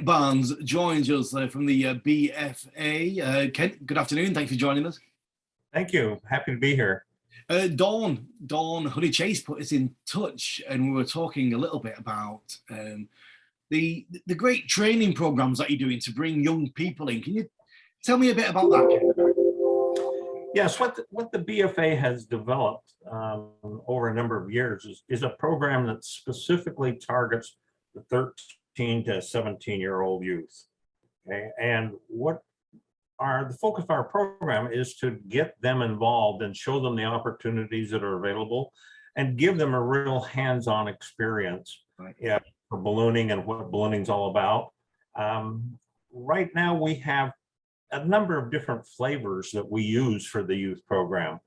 Kent Barnes joins us from the BFA. Kent, good afternoon. Thanks for joining us. Thank you. Happy to be here. Dawn Honey Chase put us in touch, and we were talking a little bit about the great training programs that you're doing to bring young people in. Can you tell me a bit about that, Kent? Yes, what the BFA has developed over a number of years is a program that specifically targets the 13 to 17-year-old youth. Okay, and the focus of our program is to get them involved and show them the opportunities that are available and give them a real hands-on experience for ballooning and what ballooning is all about. Right now we have a number of different flavors that we use for the youth program.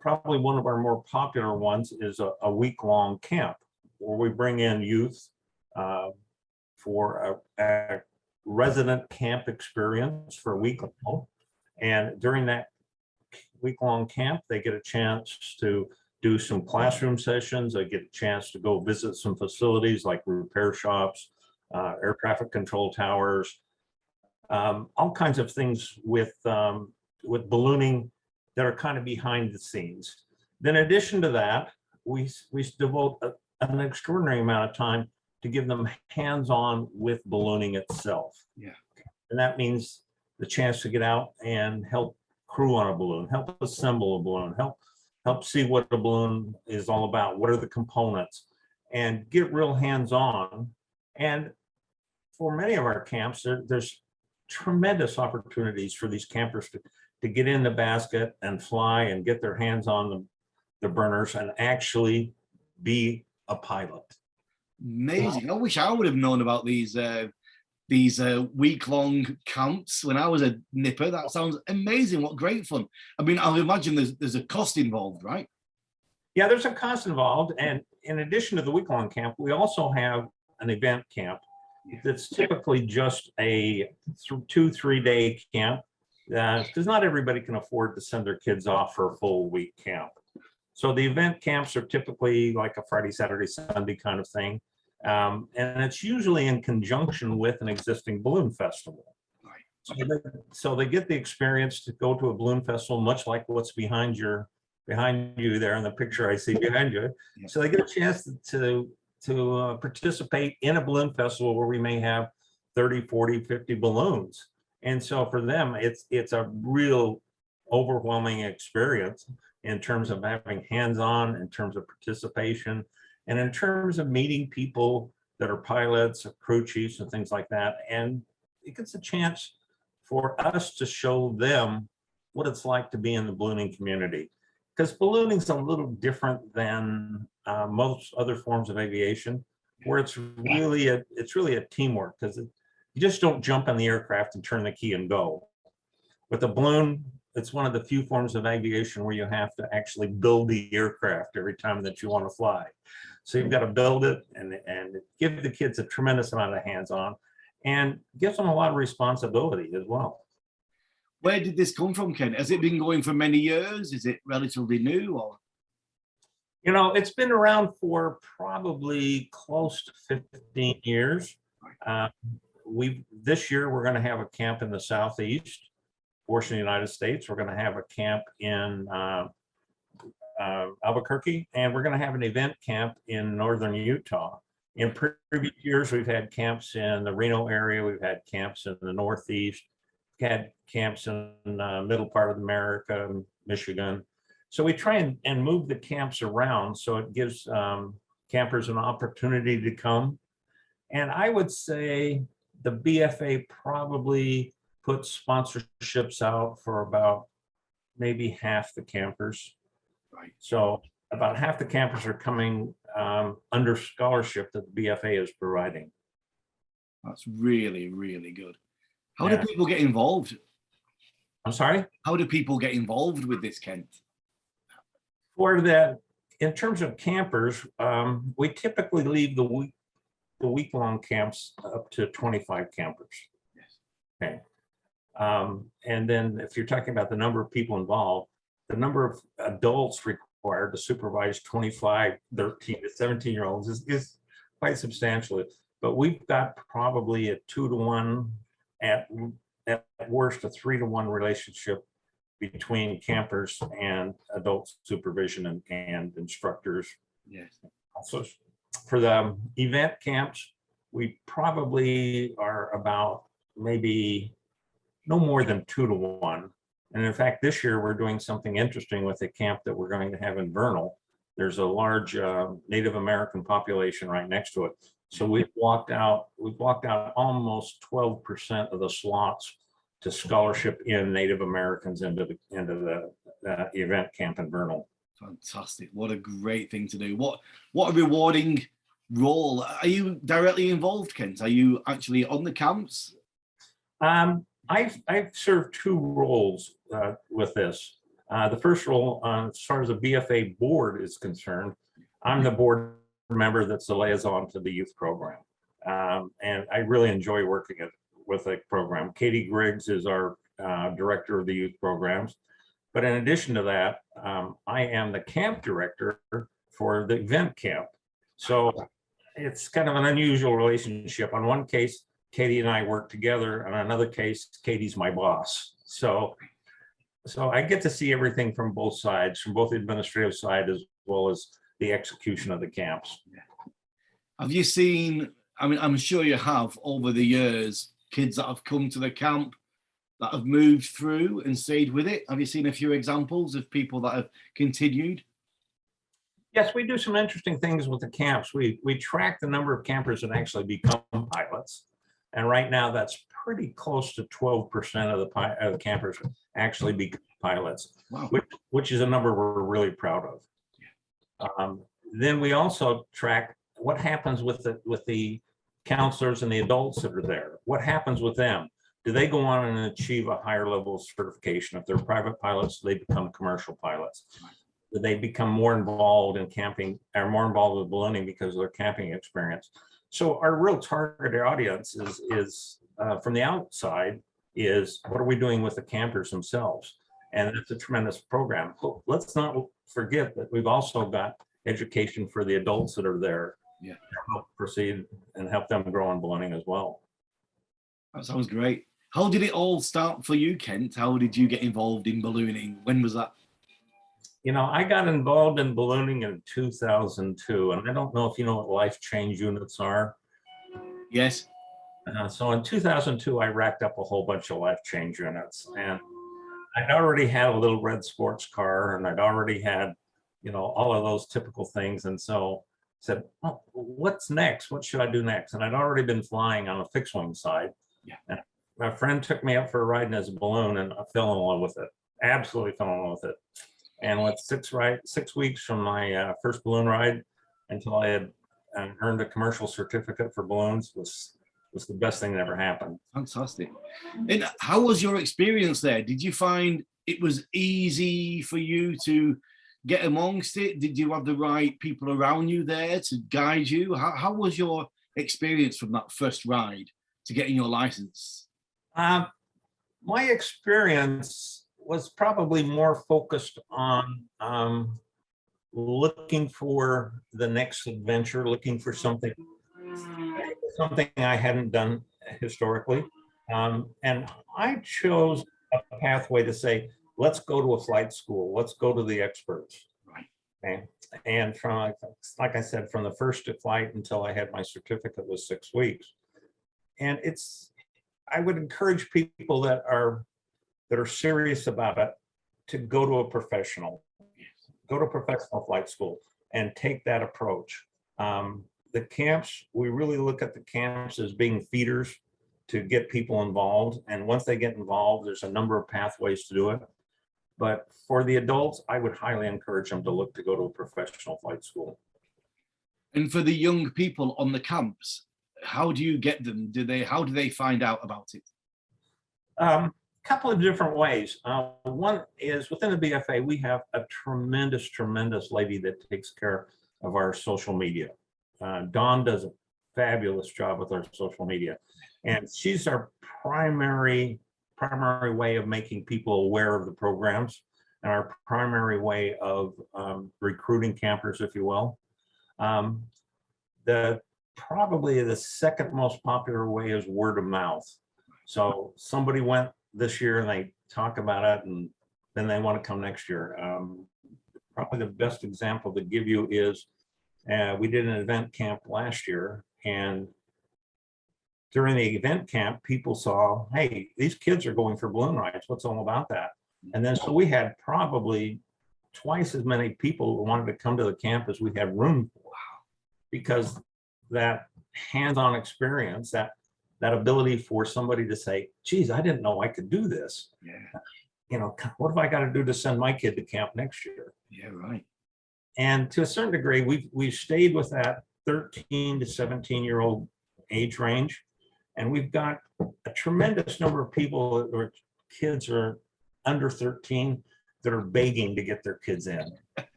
Probably one of our more popular ones is a week-long camp where we bring in youth for a resident camp experience for a week long. And during that week-long camp, they get a chance to do some classroom sessions. They get a chance to go visit some facilities like repair shops, air traffic control towers, all kinds of things with ballooning that are kind of behind the scenes. Then in addition to that, we devote an extraordinary amount of time to give them hands-on with ballooning itself. Yeah. And that means the chance to get out and help crew on a balloon, help assemble a balloon, help see what a balloon is all about, what are the components, and get real hands-on. And for many of our camps, there's tremendous opportunities for these campers to get in the basket and fly and get their hands on the burners and actually be a pilot. Amazing. I wish I would have known about these week-long camps when I was a nipper. That sounds amazing. What great fun. I mean, I'll imagine there's a cost involved, right? Yeah, there's a cost involved. And in addition to the week-long camp, we also have an event camp that's typically just a 2-3 day camp, because not everybody can afford to send their kids off for a full week camp. So the event camps are typically like a Friday, Saturday, Sunday kind of thing. And it's usually in conjunction with an existing balloon festival. Right. So they get the experience to go to a balloon festival, much like what's behind you there in the picture I see behind you. Yeah. So they get a chance to participate in a balloon festival where we may have 30, 40, 50 balloons. And so for them, it's a real overwhelming experience in terms of having hands-on, in terms of participation, and in terms of meeting people that are pilots, crew chiefs, and things like that. And it gets a chance for us to show them what it's like to be in the ballooning community. Because ballooning is a little different than most other forms of aviation, where it's really a teamwork, because you just don't jump on the aircraft and turn the key and go. With a balloon, it's one of the few forms of aviation where you have to actually build the aircraft every time that you want to fly. So you've got to build it and give the kids a tremendous amount of hands-on and gives them a lot of responsibility as well. Where did this come from, Ken? Has it been going for many years? Is it relatively new, or? You know, it's been around for probably close to 15 years. This year we're going to have a camp in the southeast portion of the United States. We're going to have a camp in Albuquerque, and we're going to have an event camp in northern Utah. In previous years, we've had camps in the Reno area. We've had camps in the Northeast. We've had camps in the middle part of America, Michigan. So we try and move the camps around so it gives campers an opportunity to come. And I would say the BFA probably puts sponsorships out for about maybe half the campers. Right. So about half the campers are coming under scholarship that the BFA is providing. That's really, really good. How do people get involved? I'm sorry? How do people get involved with this, Kent? For that, in terms of campers, we typically leave the week-long camps up to 25 campers. Yes. Okay. And then if you're talking about the number of people involved, the number of adults required to supervise 25, 13 to 17-year-olds is quite substantial. but we've got probably a 2-to-1, at worst a 3-to-1 relationship between campers and adult supervision and instructors. Yes. So for the event camps, we probably are about maybe no more than 2-to-1. And in fact, this year we're doing something interesting with the camp that we're going to have in Vernal. There's a large Native American population right next to it. So we've walked out almost 12% of the slots to scholarship in Native Americans into the event camp in Vernal. Fantastic. What a great thing to do. What a rewarding role. Are you directly involved, Kent? Are you actually on the camps? I've served 2 roles with this. The first role, as far as the BFA board is concerned, I'm the board member that's the liaison to the youth program. And I really enjoy working with the program. Katie Griggs is our director of the youth programs. But in addition to that, I am the camp director for the event camp. So it's kind of an unusual relationship. On one case, Katie and I work together. On another case, Katie's my boss. So I get to see everything from both sides, from both the administrative side as well as the execution of the camps. Have you seen, I mean, I'm sure you have over the years, kids that have come to the camp that have moved through and stayed with it? Have you seen a few examples of people that have continued? Yes, we do some interesting things with the camps. We track the number of campers that actually become pilots. And right now that's pretty close to 12% of the campers actually become pilots. Wow. which is a number we're really proud of. Then we also track what happens with the counselors and the adults that are there. What happens with them? Do they go on and achieve a higher level of certification? If they're private pilots, they become commercial pilots. Do they become more involved in camping or more involved with ballooning because of their camping experience? So our real target audience is from the outside is what are we doing with the campers themselves? And it's a tremendous program. Let's not forget that we've also got education for the adults that are there to help proceed and help them grow in ballooning as well. That sounds great. How did it all start for you, Kent? How did you get involved in ballooning? When was that? You know, I got involved in ballooning in 2002, and I don't know if you know what life change units are. Yes. So in 2002, I racked up a whole bunch of life change units, and I'd already had a little red sports car, and I'd already had, you know, all of those typical things. And so I said, oh, what's next? What should I do next? And I'd already been flying on a fixed wing side. Yeah. And my friend took me up for a ride in his balloon, and I fell in love with it. Absolutely fell in love with it. And with 6 weeks from my first balloon ride until I had earned a commercial certificate for balloons was the best thing that ever happened. Fantastic. And how was your experience there? Did you find it was easy for you to get amongst it? Did you have the right people around you there to guide you? How was your experience from that first ride to getting your license? My experience was probably more focused on looking for the next adventure, looking for something I hadn't done historically. And I chose a pathway to say, let's go to a flight school. Let's go to the experts. Right. Okay. And from, like I said, from the first flight until I had my certificate was 6 weeks. And I would encourage people that are serious about it to go to a professional, go to professional flight school and take that approach. The camps, we really look at the camps as being feeders to get people involved. And once they get involved, there's a number of pathways to do it. But for the adults, I would highly encourage them to look to go to a professional flight school. And for the young people on the camps, how do you get them? How do they find out about it? Couple of different ways. One is within the BFA, we have a tremendous lady that takes care of our social media. Dawn does a fabulous job with our social media, and she's our primary way of making people aware of the programs and our primary way of recruiting campers, if you will. The probably the second most popular way is word of mouth. So somebody went this year and they talk about it, and then they want to come next year. Probably the best example to give you is we did an event camp last year, and during the event camp, people saw, hey, these kids are going for balloon rides. What's all about that? And then so we had probably twice as many people who wanted to come to the camp as we had room for, because that hands-on experience, that ability for somebody to say, geez, I didn't know I could do this. Yeah. You know, what have I got to do to send my kid to camp next year? Yeah, right. And to a certain degree, we've stayed with that 13 to 17-year-old age range. And we've got a tremendous number of people or kids are under 13 that are begging to get their kids in.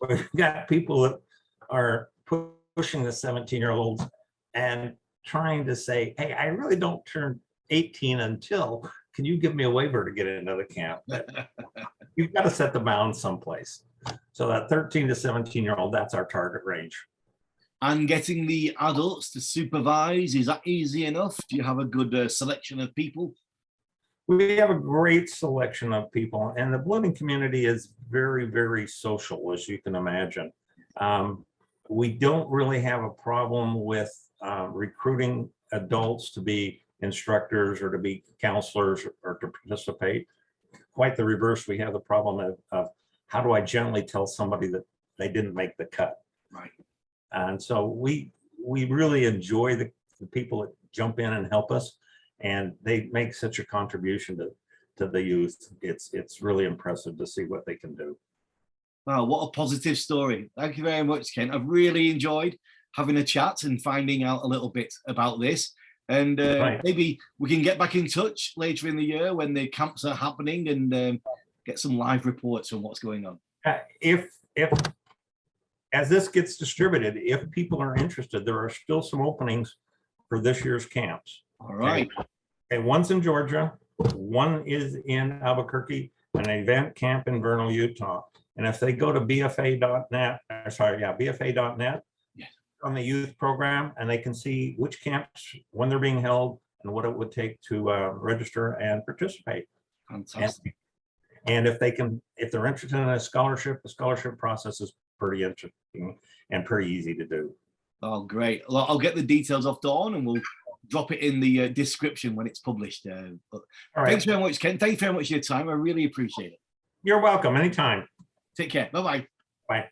We've got people that are pushing the 17-year-olds and trying to say, hey, I really don't turn 18 until, can you give me a waiver to get into the camp? You've got to set the bounds someplace. So that 13 to 17-year-old, that's our target range. And getting the adults to supervise, is that easy enough? Do you have a good selection of people? We have a great selection of people, and the ballooning community is very, very social, as you can imagine. We don't really have a problem with recruiting adults to be instructors or to be counselors or to participate. Quite the reverse. We have the problem of how do I gently tell somebody that they didn't make the cut? Right. And so we really enjoy the people that jump in and help us, and they make such a contribution to the youth. It's really impressive to see what they can do. Wow, what a positive story. Thank you very much, Ken. I've really enjoyed having a chat and finding out a little bit about this. And Right. maybe we can get back in touch later in the year when the camps are happening and get some live reports on what's going on. If as this gets distributed, if people are interested, there are still some openings for this year's camps. All right. Okay, one's in Georgia, one is in Albuquerque, an event camp in Vernal, Utah. And if they go to bfa.net, bfa.net Yes. on the youth program, and they can see which camps, when they're being held, and what it would take to register and participate. Fantastic. And if they're interested in a scholarship, the scholarship process is pretty interesting and pretty easy to do. Oh, great. Well, I'll get the details off Dawn and we'll drop it in the description when it's published. All right. Thanks very much, Ken. Thank you very much for your time. I really appreciate it. You're welcome. Anytime. Take care. Bye-bye. Bye.